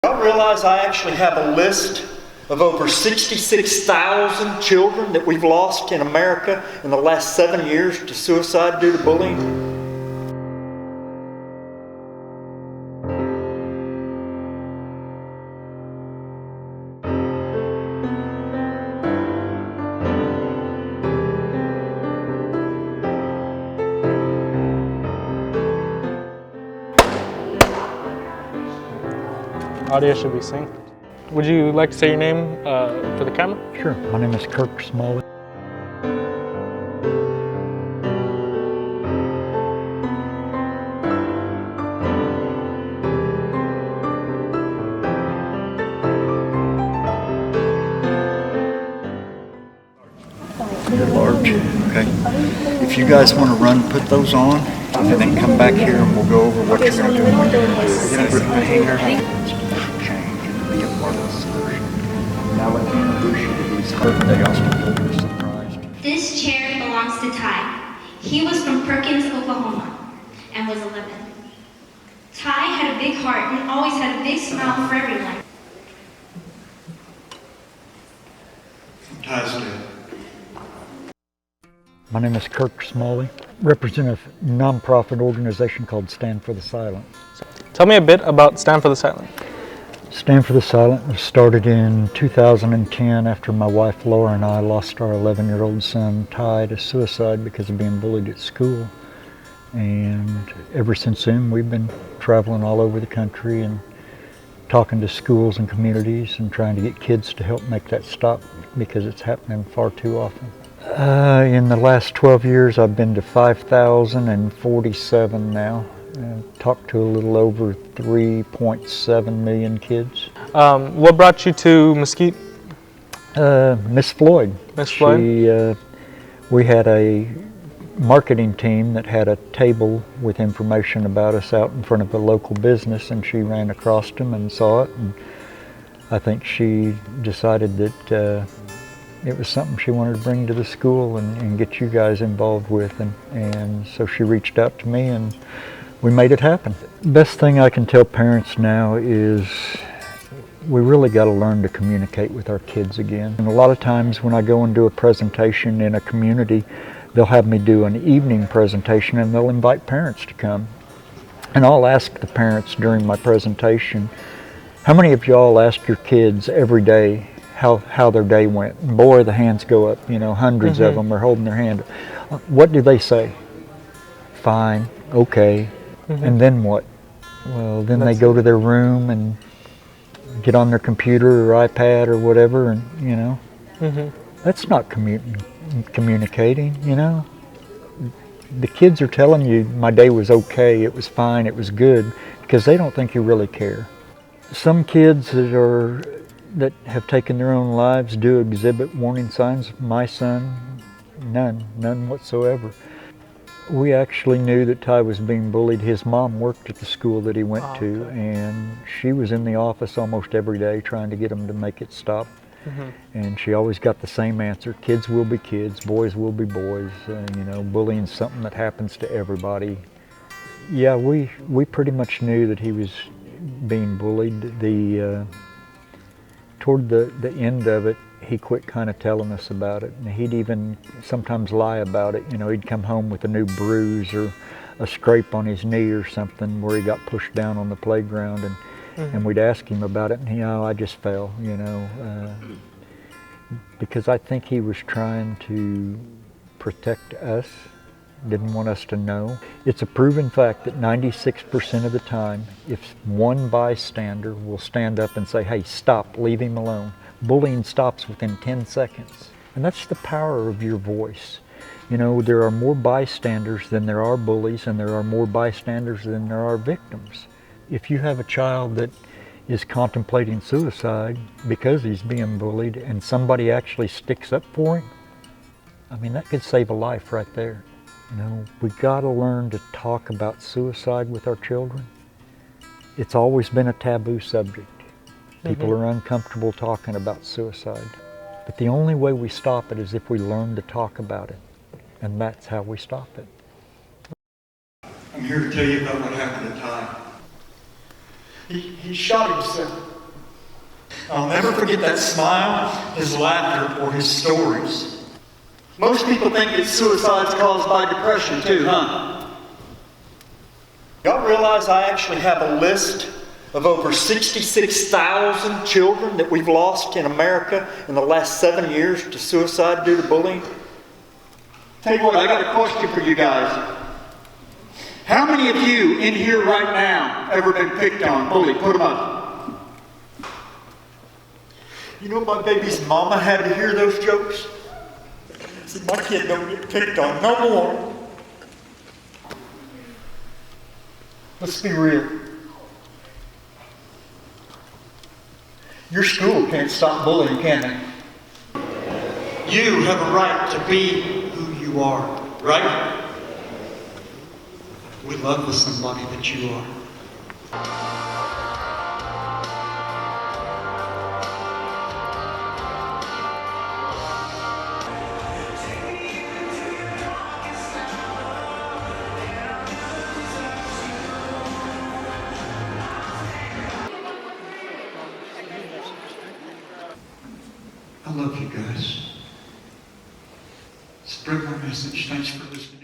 Y'all realize I actually have a list of over 66,000 children that we've lost in America in the last 7 years to suicide due to bullying? Audio should be synced. Would you like to say your name for the camera? Sure. My name is Kirk Smalley. You're large, okay? If you guys want to run, put those on, and then come back here and we'll go over what you're going to do and when you're going to do it. You're going to put the hanger. Change and be a part of the solution. Now let me introduce you to these birthday Austin surprised. This chair belongs to Ty. He was from Perkins, Oklahoma, and was 11. Ty had a big heart and always had a big smile for everyone. Ty's dead. My name is Kirk Smalley. Represent a nonprofit organization called Stand for the Silent. Tell me a bit about Stand for the Silent. Stand for the Silent was started in 2010 after my wife Laura and I lost our 11-year-old son Ty to suicide because of being bullied at school. And ever since then we've been traveling all over the country and talking to schools and communities and trying to get kids to help make that stop because it's happening far too often. In the last 12 years I've been to 5,047 now. Talked to a little over 3.7 million kids. What brought you to Mesquite? Miss Floyd. Miss Floyd? We had a marketing team that had a table with information about us out in front of a local business, and she ran across them and saw it, and I think she decided that it was something she wanted to bring to the school and get you guys involved with, and so she reached out to me and we made it happen. Best thing I can tell parents now is we really got to learn to communicate with our kids again. And a lot of times when I go and do a presentation in a community, they'll have me do an evening presentation and they'll invite parents to come. And I'll ask the parents during my presentation, how many of y'all ask your kids every day how their day went? And boy, the hands go up, you know, hundreds of them are holding their hand. What do they say? Fine, okay. And then what? Well, then they go to their room and get on their computer or iPad or whatever, and you know, that's not communicating, you know. The kids are telling you, my day was okay, it was fine, it was good, because they don't think you really care. Some kids that have taken their own lives do exhibit warning signs. My son, none whatsoever. We actually knew that Ty was being bullied. His mom worked at the school that he went to, and she was in the office almost every day trying to get him to make it stop. And she always got the same answer: kids will be kids, boys will be boys. You know, bullying's something that happens to everybody. Yeah, we pretty much knew that he was being bullied. Toward the end of it, he quit kind of telling us about it, and he'd even sometimes lie about it. You know, he'd come home with a new bruise or a scrape on his knee or something where he got pushed down on the playground, and we'd ask him about it, and I just fell, you know, because I think he was trying to protect us, didn't want us to know. It's a proven fact that 96% of the time, if one bystander will stand up and say, hey, stop, leave him alone, bullying stops within 10 seconds. And that's the power of your voice. You know, there are more bystanders than there are bullies, and there are more bystanders than there are victims. If you have a child that is contemplating suicide because he's being bullied and somebody actually sticks up for him, I mean, that could save a life right there. You know, we got to learn to talk about suicide with our children. It's always been a taboo subject. People are uncomfortable talking about suicide. But the only way we stop it is if we learn to talk about it. And that's how we stop it. I'm here to tell you about what happened to Ty. He shot himself. I'll never forget that smile, his laughter, or his stories. Most people think that suicide's caused by depression too, huh? Y'all realize I actually have a list of over 66,000 children that we've lost in America in the last 7 years to suicide due to bullying? Tell you what, I got a question for you guys. How many of you in here right now ever been picked on, bullied? Put them up. You know my baby's mama had to hear those jokes? Said, my kid don't get picked on no more. Let's be real. Your school can't stop bullying, can they? You have a right to be who you are, right? We love the somebody that you are. I love you guys. Spread my message. Thanks for listening.